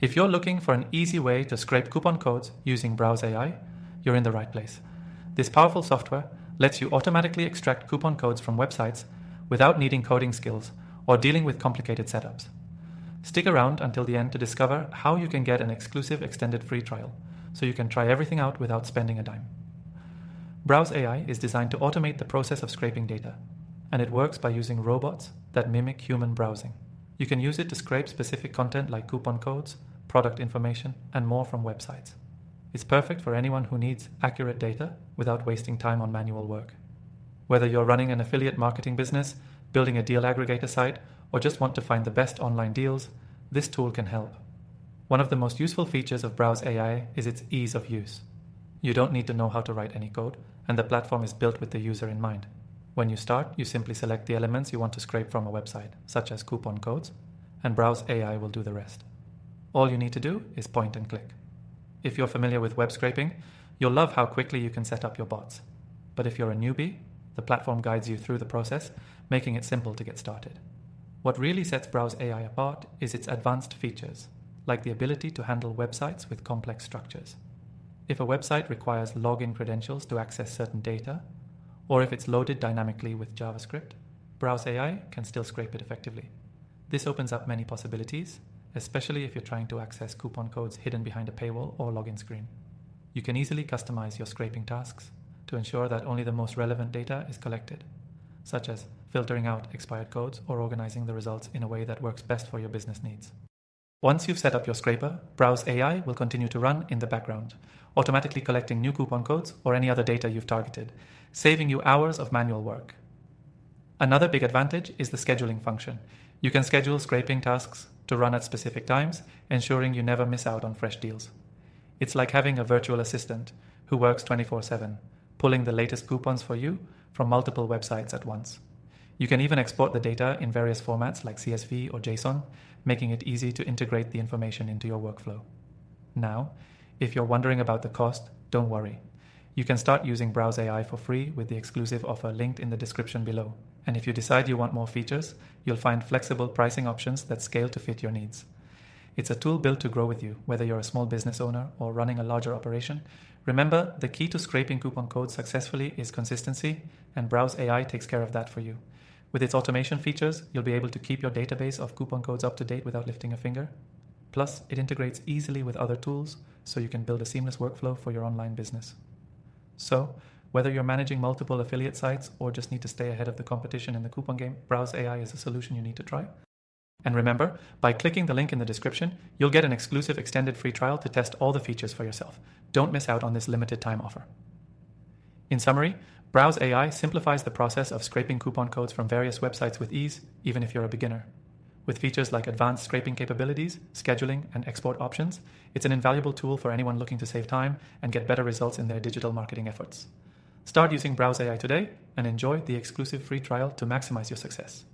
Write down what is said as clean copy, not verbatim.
If you're looking for an easy way to scrape coupon codes using Browse AI, you're in the right place. This powerful software lets you automatically extract coupon codes from websites without needing coding skills or dealing with complicated setups. Stick around until the end to discover how you can get an exclusive extended free trial, so you can try everything out without spending a dime. Browse AI is designed to automate the process of scraping data, and it works by using robots that mimic human browsing. You can use it to scrape specific content like coupon codes, product information, and more from websites. It's perfect for anyone who needs accurate data without wasting time on manual work. Whether you're running an affiliate marketing business, building a deal aggregator site, or just want to find the best online deals, this tool can help. One of the most useful features of Browse AI is its ease of use. You don't need to know how to write any code, and the platform is built with the user in mind. When you start, you simply select the elements you want to scrape from a website, such as coupon codes, and Browse AI will do the rest. All you need to do is point and click. If you're familiar with web scraping, you'll love how quickly you can set up your bots. But if you're a newbie, the platform guides you through the process, making it simple to get started. What really sets Browse AI apart is its advanced features, like the ability to handle websites with complex structures. If a website requires login credentials to access certain data, or if it's loaded dynamically with JavaScript, Browse AI can still scrape it effectively. This opens up many possibilities, especially if you're trying to access coupon codes hidden behind a paywall or login screen. You can easily customize your scraping tasks to ensure that only the most relevant data is collected, such as filtering out expired codes or organizing the results in a way that works best for your business needs. Once you've set up your scraper, Browse AI will continue to run in the background, automatically collecting new coupon codes or any other data you've targeted, saving you hours of manual work. Another big advantage is the scheduling function. You can schedule scraping tasks to run at specific times, ensuring you never miss out on fresh deals. It's like having a virtual assistant who works 24/7, pulling the latest coupons for you from multiple websites at once. You can even export the data in various formats like CSV or JSON, making it easy to integrate the information into your workflow. Now, if you're wondering about the cost, don't worry. You can start using Browse AI for free with the exclusive offer linked in the description below. And if you decide you want more features, you'll find flexible pricing options that scale to fit your needs. It's a tool built to grow with you, whether you're a small business owner or running a larger operation. Remember, the key to scraping coupon codes successfully is consistency, and Browse AI takes care of that for you. With its automation features, you'll be able to keep your database of coupon codes up to date without lifting a finger. Plus, it integrates easily with other tools, so you can build a seamless workflow for your online business. So, whether you're managing multiple affiliate sites or just need to stay ahead of the competition in the coupon game, Browse AI is a solution you need to try. And remember, by clicking the link in the description, you'll get an exclusive extended free trial to test all the features for yourself. Don't miss out on this limited time offer. In summary, Browse AI simplifies the process of scraping coupon codes from various websites with ease, even if you're a beginner. With features like advanced scraping capabilities, scheduling, and export options, it's an invaluable tool for anyone looking to save time and get better results in their digital marketing efforts. Start using Browse AI today and enjoy the exclusive free trial to maximize your success.